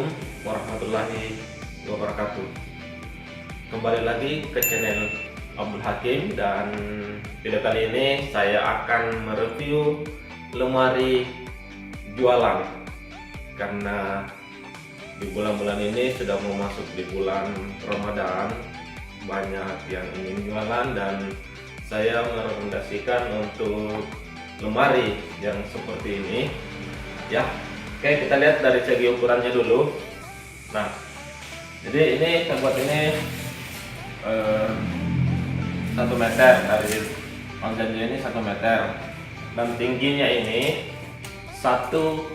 Assalamualaikum warahmatullahi wabarakatuh. Kembali lagi ke channel Abdul Hakim, dan video kali ini saya akan mereview lemari jualan, karena di bulan-bulan ini sudah mau masuk di bulan Ramadan. Banyak yang ingin jualan dan saya merekomendasikan untuk lemari yang seperti ini ya. Oke, kita lihat dari segi ukurannya dulu. Nah, jadi ini saya buat ini 1 meter, dari panjangnya ini 1 meter dan tingginya ini 160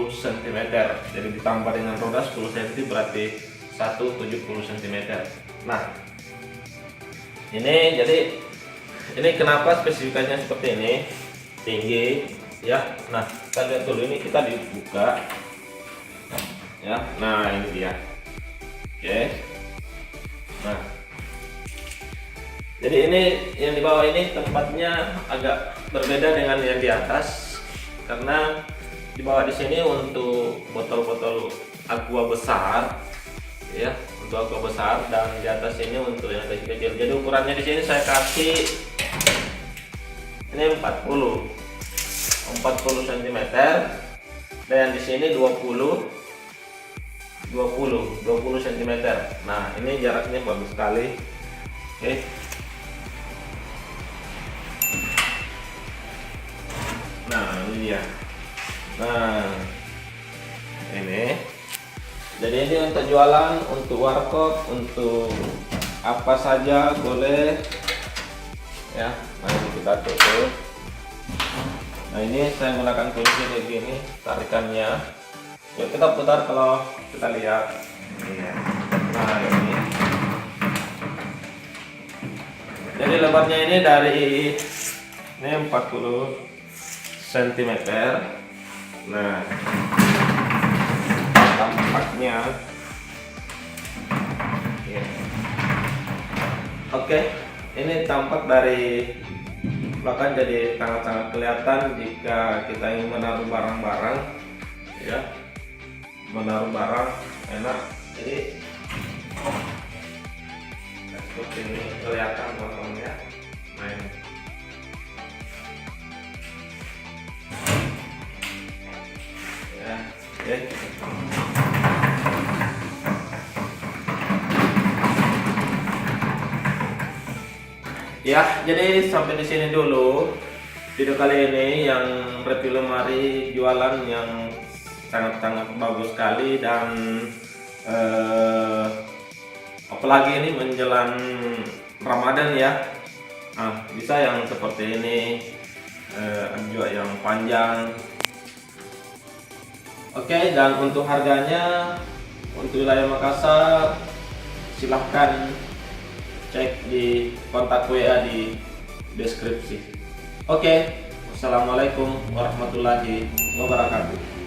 cm. Jadi ditambah dengan roda 10 cm berarti 170 cm. Nah, ini jadi ini kenapa spesifikasinya seperti ini, tinggi ya. Nah, kita lihat dulu, ini kita dibuka ya. Nah, ini dia. Oke. Nah, jadi ini yang di bawah ini tempatnya agak berbeda dengan yang di atas, karena di bawah di sini untuk botol-botol aqua besar ya, untuk aqua besar, dan di atas ini untuk yang kecil-kecil. Jadi ukurannya di sini saya kasih ini 40 cm, dan yang di sini 20 cm. Nah, ini jaraknya bagus sekali. Oke. Nah, ini dia. Nah, ini jadi ini untuk jualan, untuk warkop, untuk apa saja boleh ya. Nah, ini kita tutup. Nah, ini saya menggunakan kunci kayak gini, tarikannya. Yuk kita putar, kalau kita lihat. Nah, ini. Jadi lebarnya ini dari ini 40 cm. Nah, tampaknya ya. Oke, ini tampak dari belakang, jadi sangat-sangat kelihatan jika kita ingin menaruh barang-barang ya, menaruh barang enak. Jadi seperti ini kelihatan teman-teman ya. Nah, ini. Ya, oke. Ya, jadi sampai di sini dulu video kali ini, yang review lemari jualan yang sangat-sangat bagus sekali. Dan apalagi ini menjelang Ramadan ya. Nah, bisa yang seperti ini, ada juga yang panjang. Oke, dan untuk harganya untuk wilayah Makassar silahkan cek di kontak WA di deskripsi. Oke, wassalamualaikum warahmatullahi wabarakatuh.